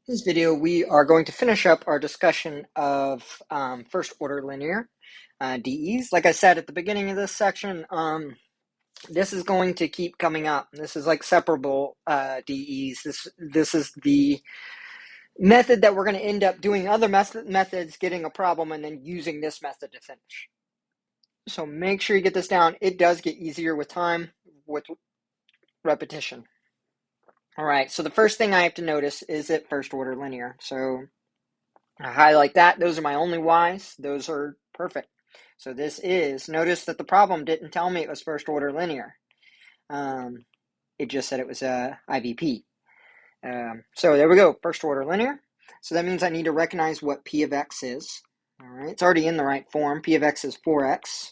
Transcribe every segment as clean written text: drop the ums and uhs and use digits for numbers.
This video, we are going to finish up our discussion of first order linear DEs. Like I said at the beginning of this section, this is going to keep coming up. This is like separable DEs. This is the method that we're going to end up doing other methods, getting a problem, and then using this method to finish. So make sure you get this down. It does get easier with time, with repetition. All right, so the first thing I have to notice is it first order linear. So I highlight that. Those are my only Y's. Those are perfect. So this is, notice that the problem didn't tell me it was first order linear. It just said it was IVP. So there we go, first order linear. So that means I need to recognize what P of X is. All right, it's already in the right form. P of X is 4X.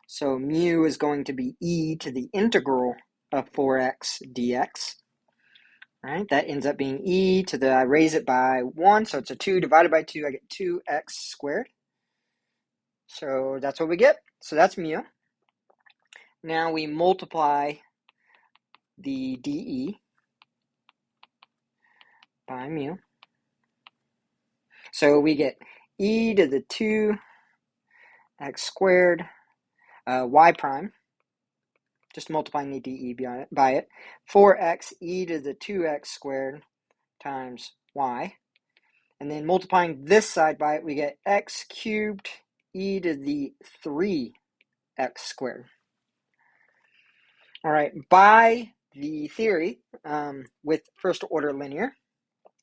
So mu is going to be e to the integral of 4X dx. All right, that ends up being e to the, I raise it by 1, so it's a 2 divided by 2, I get 2x squared. So that's what we get. So that's mu. Now we multiply the dE by mu. So we get e to the 2x squared y prime, just multiplying the dE by it, 4x e to the 2x squared times y. And then multiplying this side by it, we get x cubed e to the 3x squared. All right, by the theory, with first order linear,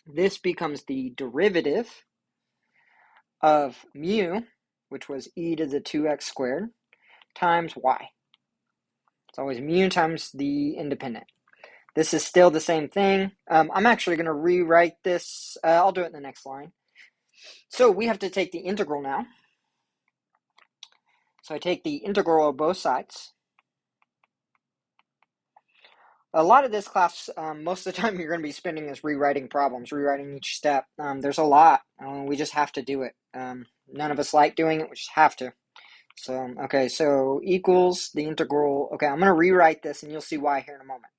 this becomes the derivative of mu, which was e to the 2x squared, times y. It's always mu times the independent. This is still the same thing. I'm actually going to rewrite this. I'll do it in the next line. So we have to take the integral now. So I take the integral of both sides. A lot of this class, most of the time you're going to be spending is rewriting problems, rewriting each step. There's a lot. We just have to do it. None of us like doing it. We just have to. So, okay, so equals the integral. Okay, I'm going to rewrite this, and you'll see why here in a moment.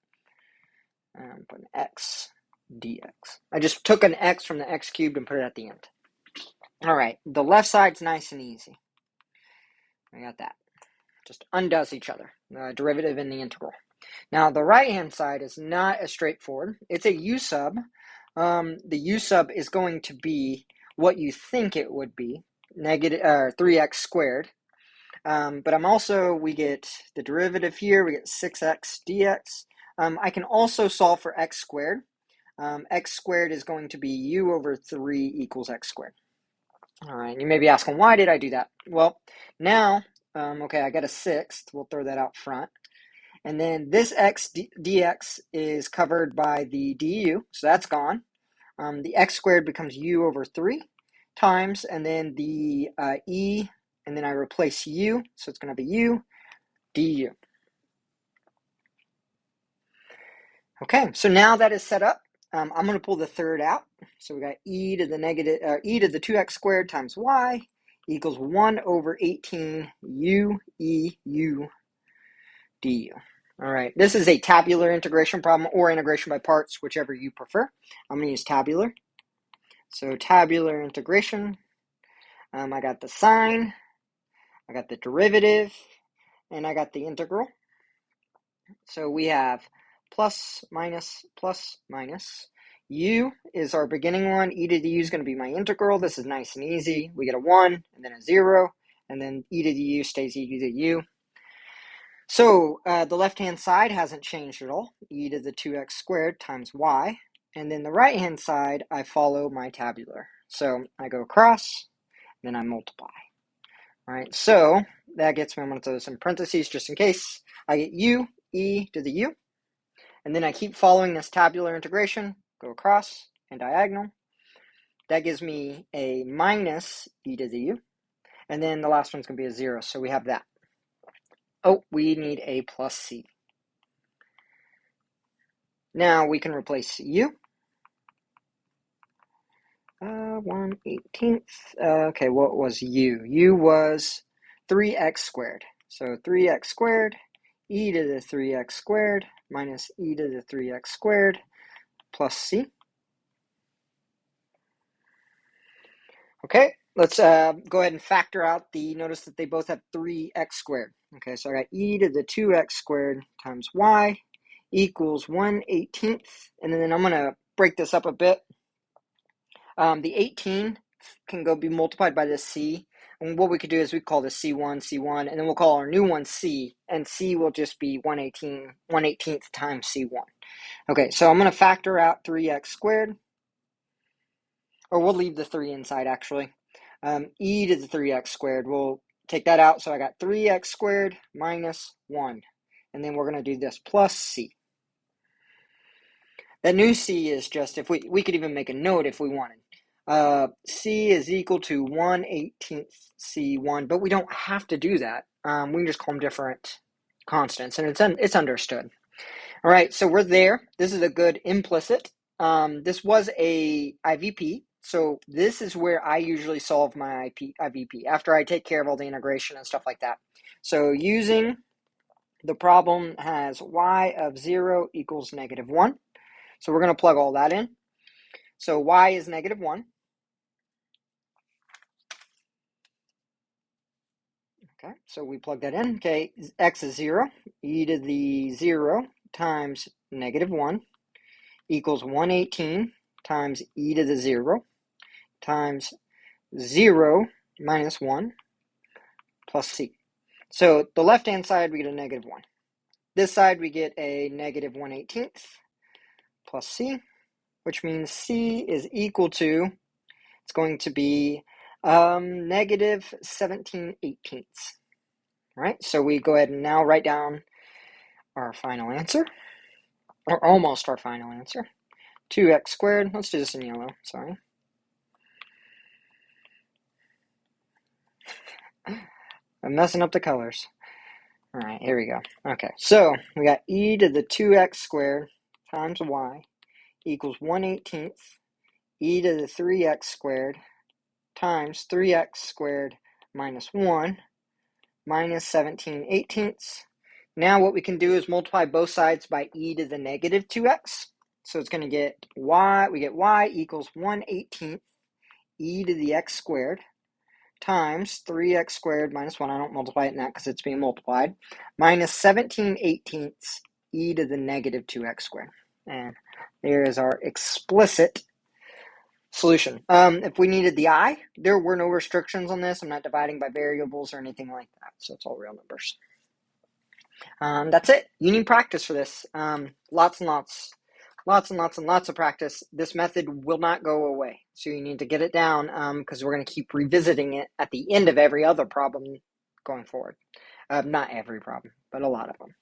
Put an x dx. I just took an x from the x cubed and put it at the end. All right, the left side's nice and easy. I got that. Just undoes each other, the derivative and the integral. Now, the right-hand side is not as straightforward. It's a u sub. The u sub is going to be what you think it would be, negative 3x squared. But we get the derivative here. We get 6x dx. I can also solve for x squared. X squared is going to be u over 3 equals x squared. All right, you may be asking, why did I do that? Well, now, okay, I got a sixth. We'll throw that out front. And then this x dx is covered by the du, so that's gone. The x squared becomes u over 3 times, and then the e, and then I replace u, so it's going to be u du. Okay, so now that is set up, I'm going to pull the third out. So we got e to the 2x squared times y equals 1 over 18 u e u du. All right, this is a tabular integration problem or integration by parts, whichever you prefer. I'm going to use tabular. So tabular integration, I got the sign, I got the derivative, and I got the integral. So we have plus, minus, plus, minus. U is our beginning one. E to the u is going to be my integral. This is nice and easy. We get a 1, and then a 0, and then e to the u stays e to the u. So the left-hand side hasn't changed at all, e to the 2x squared times y. And then the right-hand side, I follow my tabular. So I go across, then I multiply. All right, so that gets me, I'm going to throw this in parentheses just in case. I get u, e to the u. And then I keep following this tabular integration, go across and diagonal. That gives me a minus e to the u. And then the last one's going to be a 0, so we have that. Oh, we need a plus c. Now we can replace u. 1/18. Okay, what was u? U was 3x squared. So 3x squared, e to the 3x squared minus e to the 3x squared plus c. Okay, let's go ahead and factor out notice that they both have 3x squared. Okay, so I got e to the 2x squared times y equals 1/18th. And then I'm going to break this up a bit. The 18 can go be multiplied by this c. And what we could do is we call this C1, C1, and then we'll call our new one C, and C will just be 1/18th times C1. Okay, so I'm going to factor out 3x squared, or we'll leave the 3 inside actually. E to the 3x squared, we'll take that out, so I got 3x squared minus 1. And then we're going to do this plus C. That new C is just, if we could even make a note if we wanted. C is equal to 1/18th C1, but we don't have to do that. We can just call them different constants, and it's understood. All right, so we're there. This is a good implicit. This was a IVP, so this is where I usually solve my IVP, after I take care of all the integration and stuff like that. So using the problem has y of 0 equals -1. So we're going to plug all that in. So y is -1. Okay, so we plug that in. Okay, x is 0. E to the 0 times -1 equals 1/18 times e to the 0 times 0 minus 1 plus c. So the left-hand side, we get a -1. This side, we get a -1/18th plus c, which means c is equal to, it's going to be -17/18. All right, so we go ahead and now write down our final answer, or almost our final answer. 2x squared, let's do this in yellow, sorry. I'm messing up the colors. All right, here we go. Okay, so we got e to the 2x squared times y equals 1/18th e to the 3x squared times 3x squared minus 1 minus 17/18. Now what we can do is multiply both sides by e to the -2x. So it's going to get we get y equals 1/18th e to the x squared times 3x squared minus 1, I don't multiply it in that because it's being multiplied, minus 17/18 e to the -2x squared. And there is our explicit solution. If we needed the I, there were no restrictions on this. I'm not dividing by variables or anything like that, so it's all real numbers. That's it. You need practice for this. Lots and lots of practice. This method will not go away, so you need to get it down because we're going to keep revisiting it at the end of every other problem going forward. Not every problem, but a lot of them.